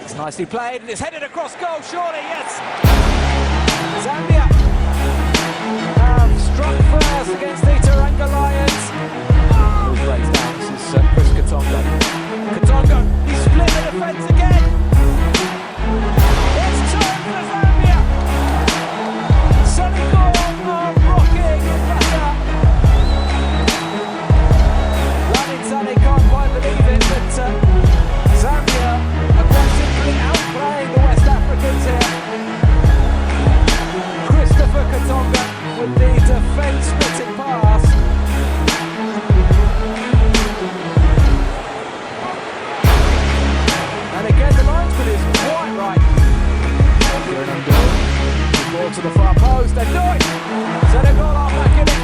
It's nicely played and it's headed across goal, surely, yes! Zambia have struck first against the Teranga Lions. Who breaks down? This is Chris Katonga. Katonga, he split the defence again! It's time for Zambia! Senegal are rocking in Dhaka. Running Sane can't quite believe it, but Zambia are quite simply outplaying the West Africans here. Christopher Katonga with the defence-splitting pass. And again, the linesman is quite right. Here and the ball to the far post, and do it! Senegal are back in it.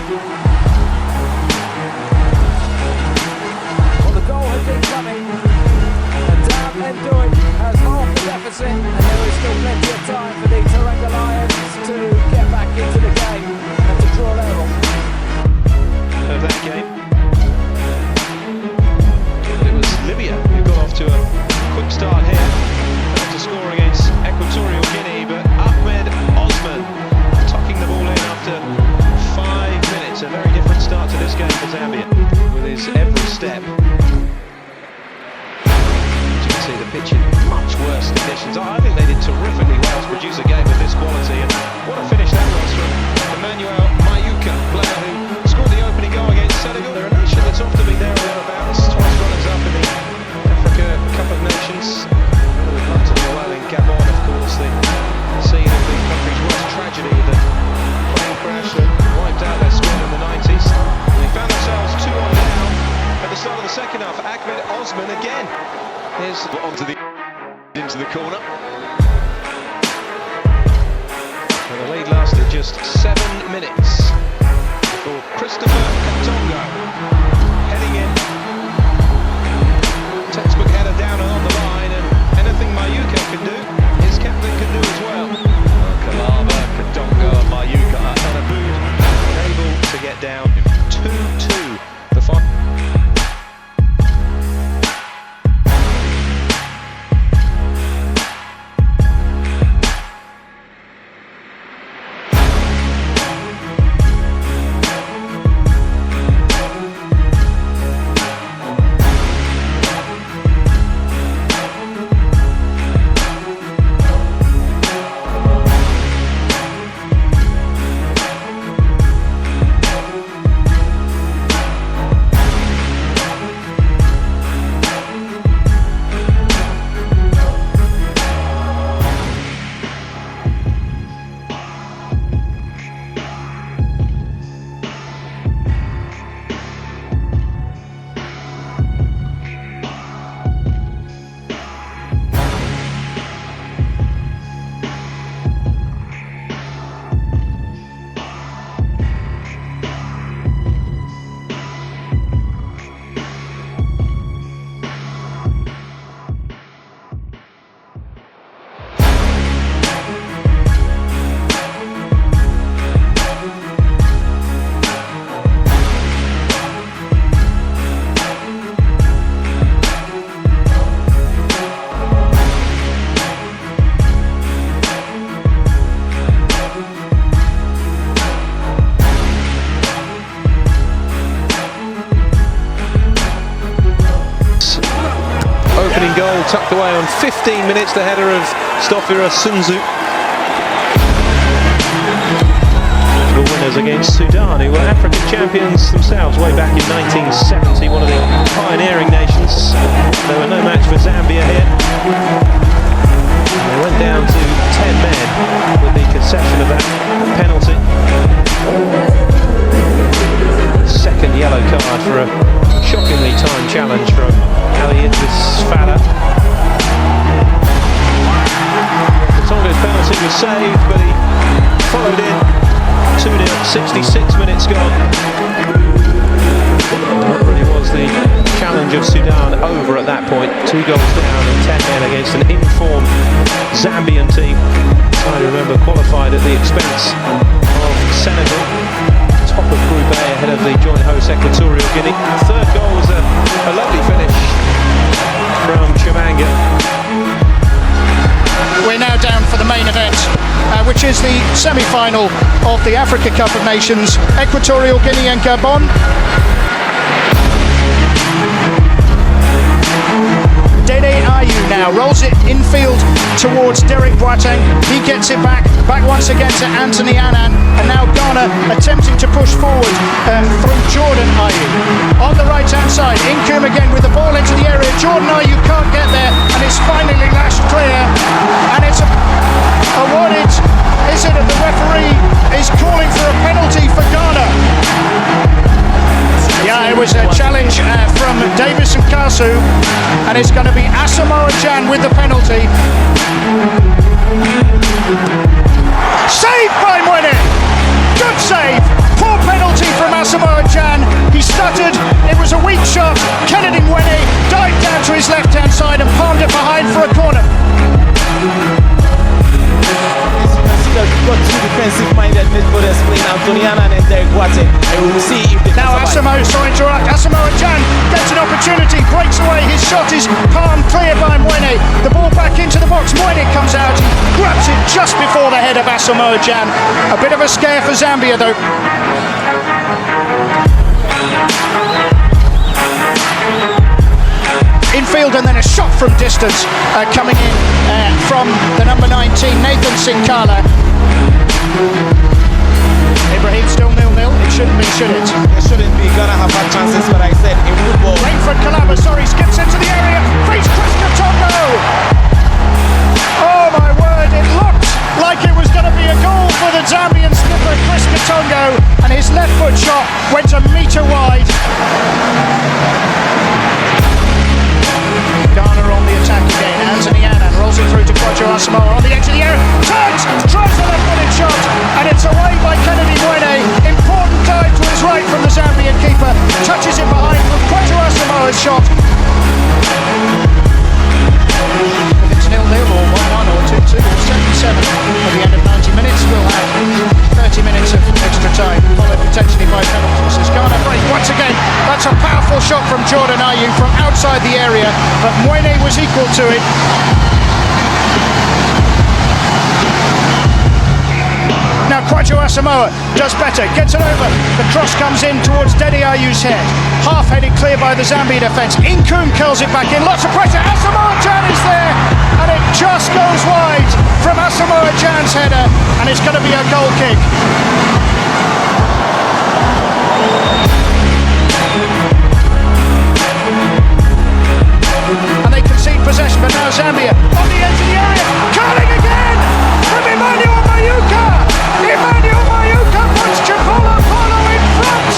Well, the goal has been coming. Endoi has half the deficit, and there is still plenty of time for the Teranga Lions to get back into the game and to draw level. Of that game, it was Libya who got off to a quick start here to score against Equatorial Guinea, but Ahmed Osman tucking the ball in after 5 minutes. A very different start to this game for Zambia with his every step. The pitch in much worse conditions. I think they did terrifically well to produce a game of this quality, and what a finish that was from Emmanuel Mayuka, player who scored the opening goal against Senegal. They're a nation that's often been there or thereabouts, twice runners-up in the Africa Cup of Nations. We'd love to do well in Gabon, of course, the scene of the country's worst tragedy, the plane crash that wiped out their squad in the 90s. They found themselves 2-1 down at the start of the second half. Ahmed Osman again. Here's into the corner. And the lead lasted just 7 minutes for Christopher Katonga heading in. Textbook header down and on the line, and anything Mayuka can do, his captain can do as well. Kalaba, Katonga, Mayuka and Aboud able to get down 2-2. The final. Opening goal tucked away on 15 minutes, the header of Stofira Sunzu. The winners against Sudan, who were African champions themselves way back in 1970, one of the pioneering nations. There were no match for Zambia here. They went down to 10 men with the concession of that penalty. Second yellow card for a shockingly timed challenge from Ali Idris Fada. Katonga's penalty was saved, but he followed in 2-0, 66 minutes gone. That really was the challenge of Sudan over at that point. 2 goals down and 10 men against an informed Zambian team. I remember qualified at the expense of Senegal. Top of Group A ahead of the joint host Equatorial Guinea. The third goal was a lovely finish from Chimanga. event, which is the semi-final of the Africa Cup of Nations. Equatorial Guinea and Gabon. Dede Ayew now rolls it infield towards Derek Boateng. He gets it back once again to Anthony Annan, and now Ghana attempting to push forward through Jordan Ayew. On the right hand side, Incoom again with the ball into the area. Jordan Ayew can't get there, and it's finally lashed clear, and it's awarded. Is it that the referee is calling for a penalty for Ghana? Yeah, it was a challenge from Davis and Kasu, and it's going to be Asamoah Gyan with the penalty. Saved by Mwene! Good save! Poor penalty from Asamoah Gyan. He stuttered, it was a weak shot. Kennedy Mwene dived down to his left hand side and palmed it behind for a corner. Got two defensive-minded midfielders playing Anthony Annan and Derek Boateng, and we will see if they now Asamoah Gyan gets an opportunity, breaks away, his shot is palmed clear by Mwene. The ball back into the box, Mwene comes out, he grabs it just before the head of Asamoah Gyan. A bit of a scare for Zambia though. Infield and then a shot from distance coming in from the number 19, Nathan Sinkala. Ibrahim still 0-0. It shouldn't be, should it? It shouldn't be. Gonna have had chances, but I said in football. Rainford Kalaba, skips into the area. Frees Chris Katongo. Oh my word! It looked like it was going to be a goal for the Zambian skipper Chris Katongo, and his left foot shot went a metre wide. Ghana on the attack again. Anthony Annan rolls it through to Kwajo Asamoah on the edge of the area. Turns, tries the left-footed shot, and it's away by Kennedy Mwene. Important dive to his right from the Zambian keeper. Touches it behind from Kwajo Asamoah's shot. If it's 0-0 or 1-1 or 2-2 or 7-7 at the end of 90 minutes, we'll have 30 minutes of extra time, followed potentially by penalties. As Ghana break once again. That's a powerful shot from Jordan Ayew from outside the area, but Mwene was equal to it. Now Kwajo Asamoah does better, gets it over. The cross comes in towards Dede Ayew's head. Half-headed clear by the Zambian defence. Incoom curls it back in, lots of pressure. Asamoah Gyan is there, and it just goes wide from Asamoah Gyan's header, and it's going to be a goal kick. And they concede possession, but now Zambia on the edge of the area, curling again from Emmanuel Mayuka. Emmanuel Mayuka puts Chipolo Polo in front.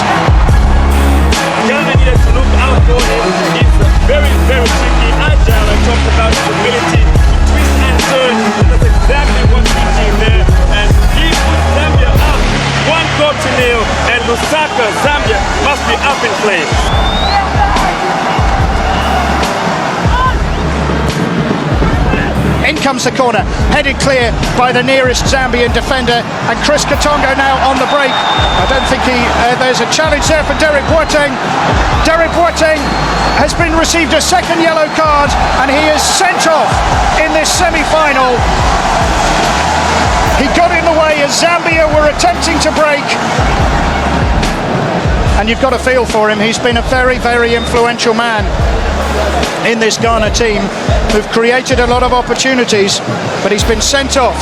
Ghana needed to look out for him. He's very, very tricky, agile. I talked about his ability to twist and turn. That's exactly what we need there. And he puts Zambia up 1-0, and Lusaka, Zambia, must be up in flames. In comes the corner, headed clear by the nearest Zambian defender, and Chris Katongo now on the break. I don't think there's a challenge there for Derek Boateng. Derek Boateng has received a second yellow card, and he is sent off in this semi-final. He got in the way as Zambia were attempting to break. And you've got to feel for him. He's been a very, very influential man in this Ghana team, who've created a lot of opportunities, but he's been sent off.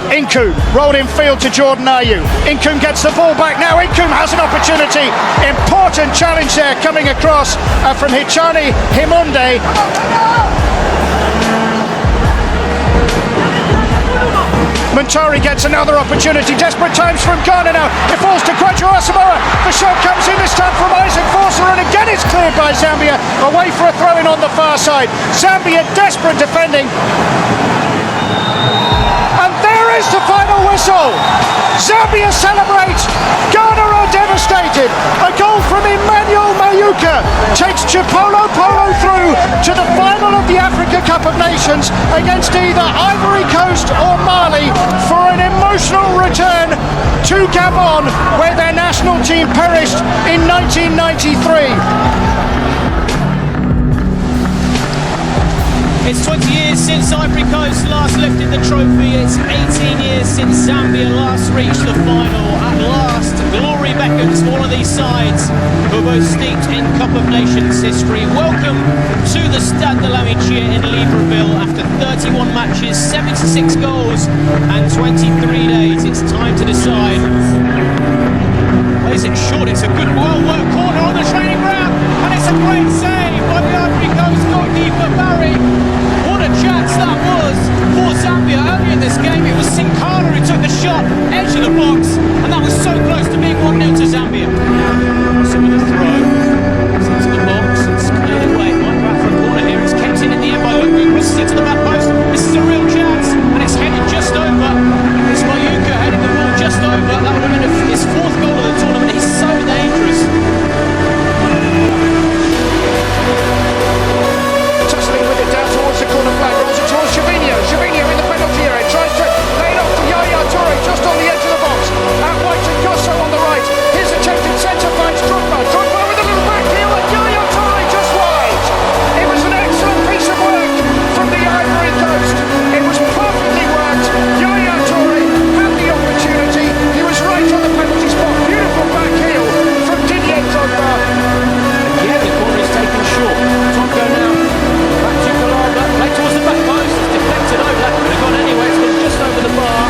Incoom rolled in field to Jordan Ayew. Incoom gets the ball back now. Incoom has an opportunity. Important challenge there coming across from Hichani Himunde. Muntari gets another opportunity. Desperate times from Ghana now. It falls to Kwajo Asamoah. The shot comes in this time from Isaac Forster, and again it's cleared by Zambia. Away for a throw-in on the far side. Zambia desperate defending. And there is the final whistle. Zambia celebrate. Ghana are devastated. A goal from Emmanuel Mayuka takes Chipolo Polo through to the final of the Africa Cup of Nations against either Ivory Coast or Mali for an emotional return to Gabon, where their national team perished in 1993. It's 20 years since Ivory Coast last lifted the trophy. It's 18 years since Zambia last reached the final. At last, glory beckons for all of these sides who are both steeped in Cup of Nations history. Welcome to the Stade de l'Amitié in Libreville. After 31 matches, 76 goals and 23 days, it's time to decide. Plays it short, it's a good well-worked corner on the training ground, and it's a great save by the Ivory Coast goalkeeper Barry. What a chance that was for Zambia. Early in this game it was Sinkana who took the shot, edge of the box, and that was so close to being 1-0 to Zambia. Some of the throw, it's into the box, it's cleared away, might go out for a corner here, it's kept in the end by Lungu, crosses it to the back post, this is a real chance, and it's headed just over. It's Mayuka heading the ball just over, that would have been his fourth goal of the tournament. He's so dangerous. Tussling with it down towards the corner flag, rolls it towards Gervinho. Gervinho in the penalty area, tries to lay it off to Yaya Toure just on the edge of the box. Out wide to Gosso on the right. His attempted centre finds Drogba. Drogba with a little back heel and Yaya Toure just wide. It was an excellent piece of work from the Ivory Coast. It was perfectly worked. Yaya Toure had the opportunity. He was right on the penalty spot. Beautiful back heel from Didier Drogba. Again, the corner is taken short. Tongo now back to Kalaba, play towards the back post. It's deflected over. That could have gone anyway. It's gone just over the bar,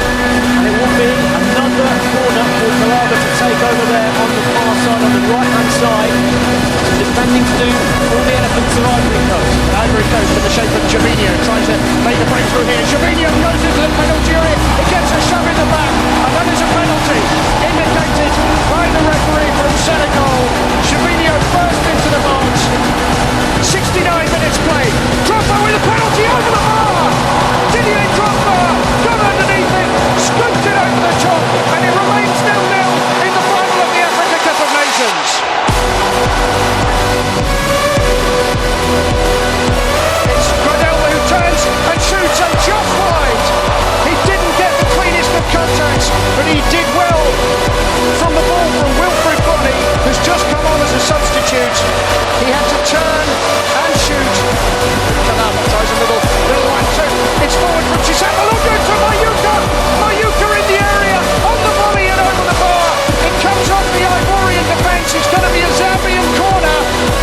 and it will be another corner for Kalaba to take over there on the far side, on the right-hand side. Defending to do all the elephants of Ivory Coast. Ivory Coast in the shape of Gervinho trying to make the breakthrough here. Gervinho goes into the penalty area. He gets a shove in the back, and that is a penalty indicated by the referee from Senegal. Gervinho burst into the box. 69 minutes played. Drogba with a penalty over the bar. Didier Drogba got underneath it, scooped it over the top, and it remains 0-0 in the final of the Africa Cup of Nations. It's Gradel who turns and shoots and just wide. He didn't get the cleanest of contacts, but he did well from the ball from Wilfried Bony, who's just come on as a substitute. He had to turn and shoot. Kalaba tries a little one two. It's forward from Chisapa. Look good to Mayuka. Mayuka in the area on the volley and over the bar. It comes off the Ivorian defence. It's going to be a Zambian corner.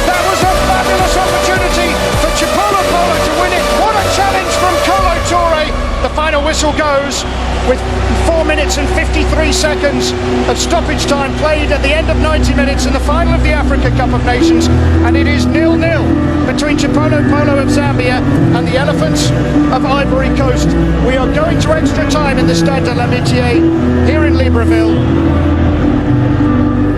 That was a fabulous opportunity for Chipolo Polo to win it. What a challenge from Kolo Toure. The final whistle goes with 4 minutes and 53 seconds of stoppage time played at the end of 90 minutes in the final of the Africa Cup of Nations, and it is 0-0 between Chipolo Polo of Zambia and the Elephants of Ivory Coast. We are going to extra time in the Stade de l'Amitié here in Libreville.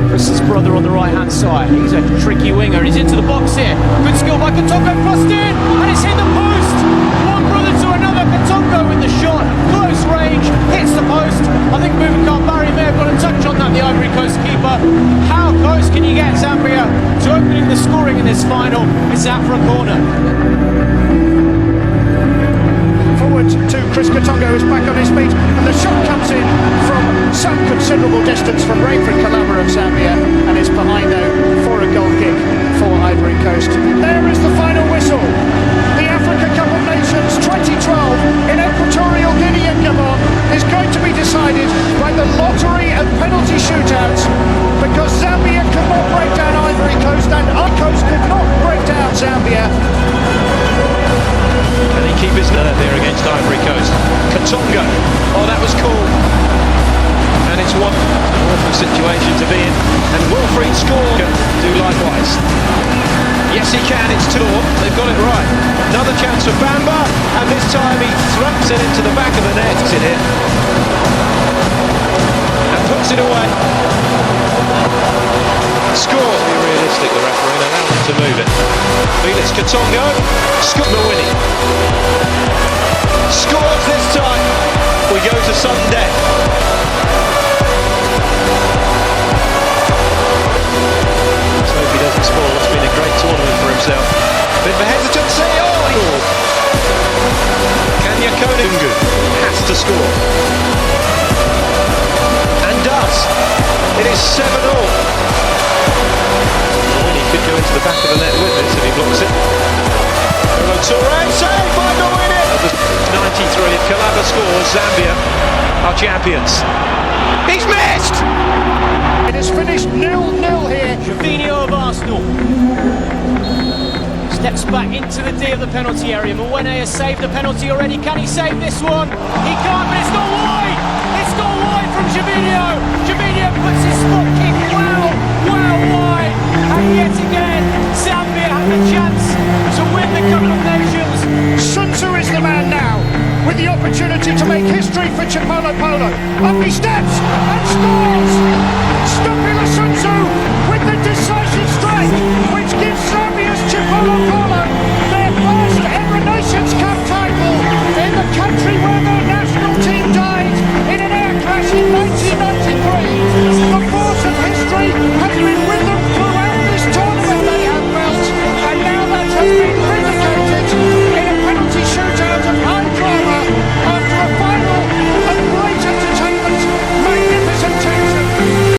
Chris's brother on the right-hand side. He's a tricky winger. He's into the box here. Good skill by Katongo, crossed in, and it's hit the post. One brother to another. Katongo with the shot, close range, hits the post. I think Boubacar Barry may have got a touch on that, the Ivory Coast keeper. How close can you get Zambia to opening the scoring in this final? It's out for a corner. Forward to Chris Katongo, who's back on his feet, and the shot comes in from some considerable distance from Wilfried Kalaba of Zambia, and it's behind though for a goal kick for Ivory Coast. There is the final whistle. The Africa Cup of Nations 2012 in Equatorial Guinea and Gabon is going to be decided by the lottery of penalty shootouts, because Zambia could not break down Ivory Coast and Ivory Coast could not break down Zambia. Can he keep his nerve there against Ivory Coast? Katongo, oh that was cool. And it's one awful situation to be in. And Wilfried scored, do likewise. Yes he can, it's 2. They've got it right. Another chance for Bamba, and this time he throws it into the back of the net. It's in here. And puts it away. Score. Be realistic, the referee, and allow them to move it. Felix Katongo, scored the winning. Scores this time. We go to sudden death. Let's hope he doesn't spoil what's been a great tournament for himself. Bit of a hesitancy. Oh, he scored. Kanya Koningu has to score. And does. It is 7-0. He could go into the back of the net with this if he blocks it. Toure, save by scores, Zambia are champions. He's missed! It is finished 0-0 here. Jovino of Arsenal steps back into the D of the penalty area. Mwene has saved the penalty already. Can he save this one? He can't, but it's gone wide! It's gone wide from Jovino! Jovino puts his foot kick well wide. And yet again, Zambia have the chance to win the Cup of Nations. Sun Tzu is the man now, with the opportunity to make history for Chipolo Polo. Up he steps,